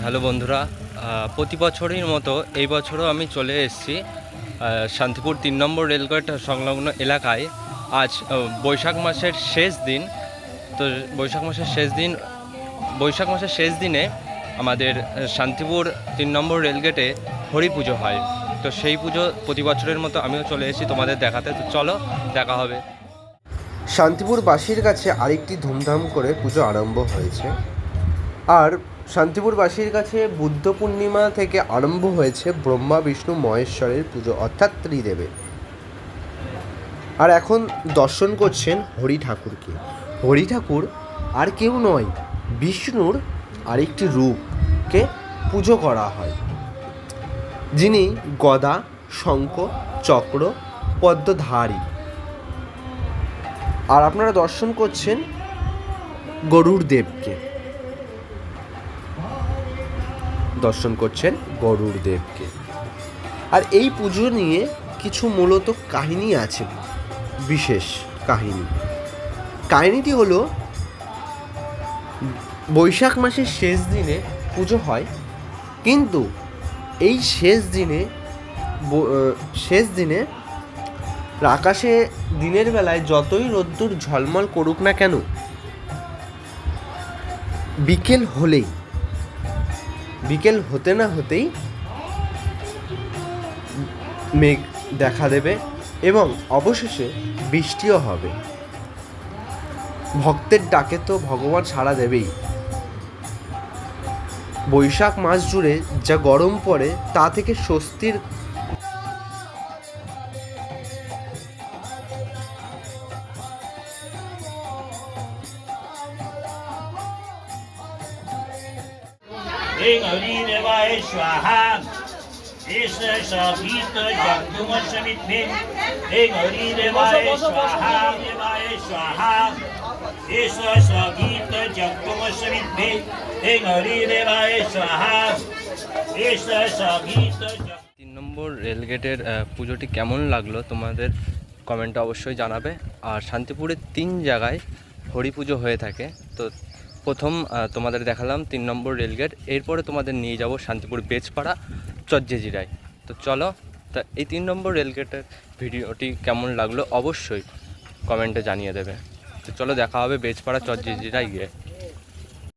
Hello বন্ধুরা, প্রতি বছরের মতো এই বছরও আমি চলে এসেছি শান্তিপুর 3 নম্বর রেলগেট সংলগ্ন এলাকায়। আজ বৈশাখ মাসের শেষ দিন। তো বৈশাখ মাসের শেষ দিনে আমাদের শান্তিপুর 3 নম্বর রেলগেটে হরি পুজো হয়। তো সেই পুজো প্রতি বছরের মতো আমিও চলে এসেছি তোমাদের দেখাতে। তো চলো দেখা হবে। শান্তিপুরবাসীর কাছে আরেকটি ধুমধাম করে পুজো আরম্ভ হয়েছে। আর শান্তিপুরবাসীর কাছে বুদ্ধ পূর্ণিমা থেকে আরম্ভ হয়েছে ব্রহ্মা বিষ্ণু মহেশ্বরের পুজো, অর্থাৎ ত্রিদেবের। আর এখন দর্শন করছেন হরি ঠাকুরকে। হরি ঠাকুর আর কেউ নয়, বিষ্ণুর আরেকটি রূপকে পুজো করা হয়, যিনি গদা, শঙ্খ, চক্র, পদ্মধারী। আর আপনারা দর্শন করছেন গরুড় দেবকে। আর এই পুজো নিয়ে কিছু মূলত কাহিনী আছে, বিশেষ কাহিনীটি হলো, বৈশাখ মাসের শেষ দিনে পুজো হয়, কিন্তু এই শেষ দিনে আকাশে দিনের বেলায় যতই রোদ্দুর ঝলমল করুক না কেন, বিকেল হতে না হতেই মেঘ দেখা দেবে এবং অবশেষে বৃষ্টিও হবে। ভক্তের ডাকে তো ভগবান সাড়া দেবেই। বৈশাখ মাস জুড়ে যা গরম পড়ে, তা থেকে স্বস্তির हरि देवाय स्वाहा एष सगीत जगदुम समिद्धे हरि देवाय स्वाहा एष सगीत जगदुम समिद्धे हरि देवाय स्वाहा एष सगीत। 3 নম্বর রেলগেটের পুজোটি কেমন লাগলো তোমাদের কমেন্টে অবশ্যই জানাবে। আর শান্তিপুরের 3 জায়গায় হরি পুজো হয়ে থাকে। তো প্রথম তোমাদের দেখালাম 3 নম্বর রেলগেট, এরপরে তোমাদের নিয়ে যাব শান্তিপুর বেজপাড়া চজ্জেজিরায়। তো চলো, তা এই 3 নম্বর রেলগেটের ভিডিওটি কেমন লাগলো অবশ্যই কমেন্টে জানিয়ে দেবে। তো চলো দেখা হবে বেজপাড়া চজ্জেজিরায় গিয়ে।